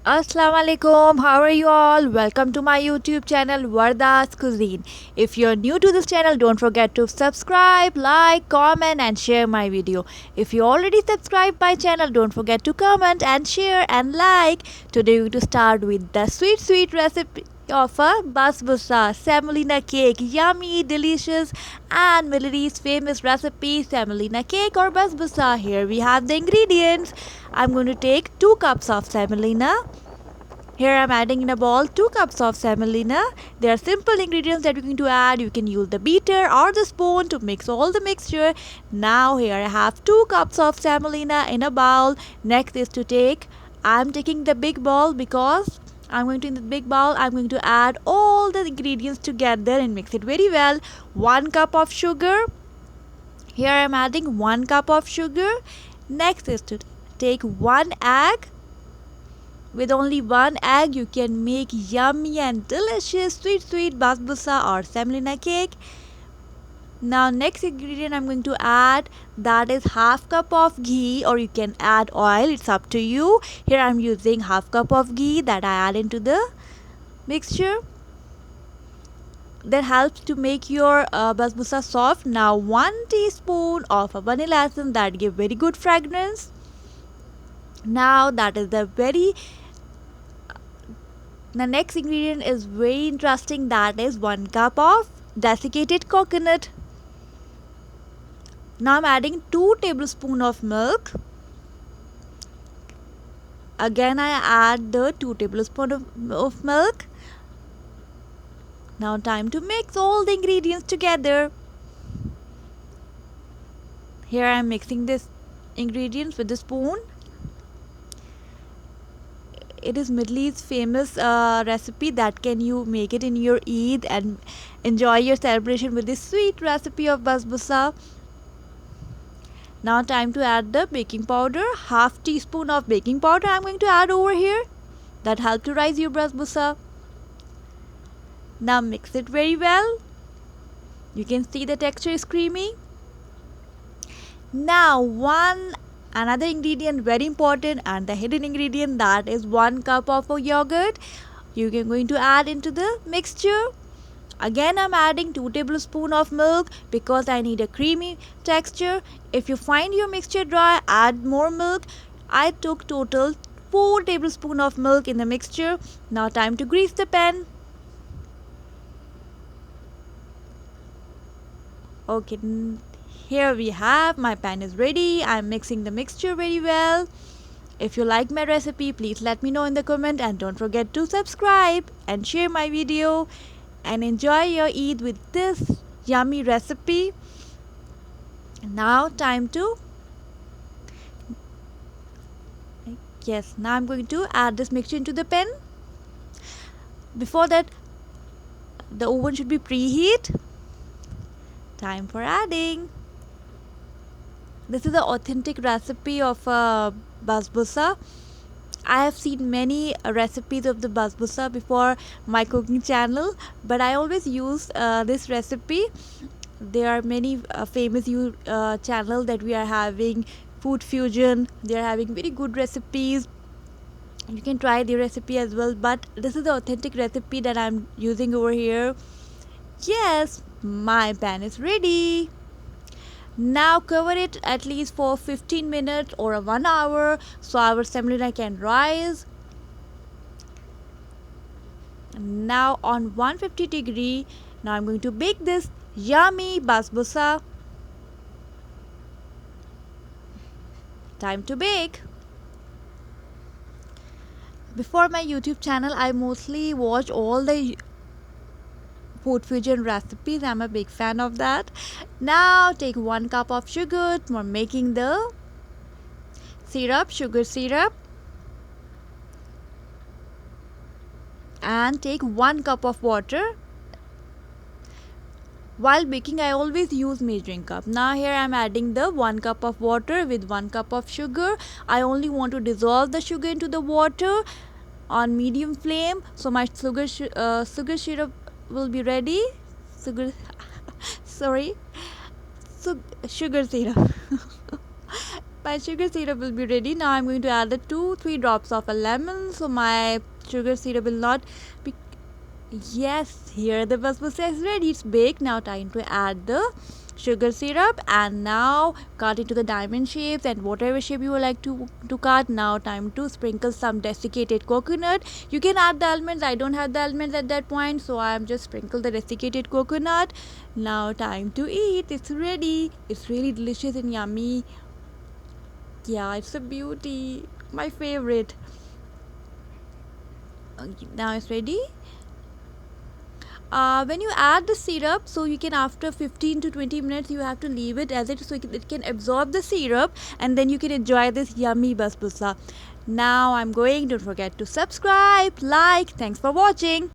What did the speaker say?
Assalamualaikum, how are you all? Welcome to my YouTube channel Varda's Cuisine. If you're new to this channel, don't forget to subscribe, like, comment and share my video. If you already subscribed my channel, don't forget to comment and share and like. Today we're going to start with the sweet recipe of a Basbusa semolina cake. Yummy, delicious and Middle East famous recipe semolina cake or Basbusa. Here we have the ingredients. I'm going to take 2 cups of semolina. Here I'm adding in a bowl 2 cups of semolina. There are simple ingredients that we're going to add. You can use the beater or the spoon to mix all the mixture. Now here I have 2 cups of semolina in a bowl. Next is to I'm taking the big bowl because in the big bowl I'm going to add all the ingredients together and mix it very well. 1 cup of sugar. Here I'm adding 1 cup of sugar. Next is to take 1 egg. With only 1 egg, you can make yummy and delicious sweet basbusa or semolina cake. Now next ingredient I'm going to add, that is half cup of ghee, or you can add oil, it's up to you. Here I'm using half cup of ghee that I add into the mixture. That helps to make your basbusa soft. Now 1 teaspoon of vanilla essence that give very good fragrance. Now the next ingredient is very interesting, that is 1 cup of desiccated coconut. Now I'm adding 2 tablespoons of milk. Again I add the 2 tablespoons of milk. Now time to mix all the ingredients together. Here I am mixing this ingredients with the spoon. It is Middle East famous recipe that can you make it in your Eid and enjoy your celebration with this sweet recipe of basbusa. Now time to add the baking powder. Half teaspoon of baking powder I'm going to add over here. That helps to rise your basbusa. Now mix it very well. You can see the texture is creamy. Now another ingredient very important and the hidden ingredient, that is 1 cup of yogurt. You are going to add into the mixture. Again I'm adding 2 tablespoons of milk because I need a creamy texture. If you find your mixture dry, add more milk. I took total 4 tablespoons of milk in the mixture. Now time to grease the pan. Okay, here we have, my pan is ready. I'm mixing the mixture very well. If you like my recipe, please let me know in the comment and don't forget to subscribe and share my video and enjoy your Eid with this yummy recipe. Now I'm going to add this mixture into the pan. Before that, the oven should be preheat. Time for adding. This is the authentic recipe of basbusa. I have seen many recipes of the basbusa before my cooking channel, but I always use this recipe. There are many famous channels that we are having food fusion. They are having very good recipes. You can try the recipe as well, but this is the authentic recipe that I'm using over here. Yes, my pan is ready. Now cover it at least for 15 minutes or 1 hour so our semolina can rise. Now on 150 degree, now I'm going to bake this yummy basbusa. Time to bake. Before my YouTube channel, I mostly watch all the food fusion recipes. I'm a big fan of that. Now take 1 cup of sugar for making the sugar syrup, and take 1 cup of water. While baking, I always use measuring cup. Now here I'm adding the 1 cup of water with 1 cup of sugar. I only want to dissolve the sugar into the water on medium flame, so my sugar syrup will be ready. Sugar syrup. My sugar syrup will be ready. Now I'm going to add the 2-3 drops of a lemon, so my sugar syrup will not be. Yes, here the basbusa is ready. It's baked. Now time to add the sugar syrup, and now cut into the diamond shapes and whatever shape you would like to cut. Now time to sprinkle some desiccated coconut. You can add the almonds. I don't have the almonds at that point, so I am just sprinkle the desiccated coconut. Now time to eat. It's ready. It's really delicious and yummy. Yeah, it's a beauty. My favorite. Now it's ready. When you add the syrup, so you can, after 15 to 20 minutes you have to leave it as it, so it can absorb the syrup, and then you can enjoy this yummy basbusa. Now I'm going. Don't forget to subscribe, like. Thanks for watching.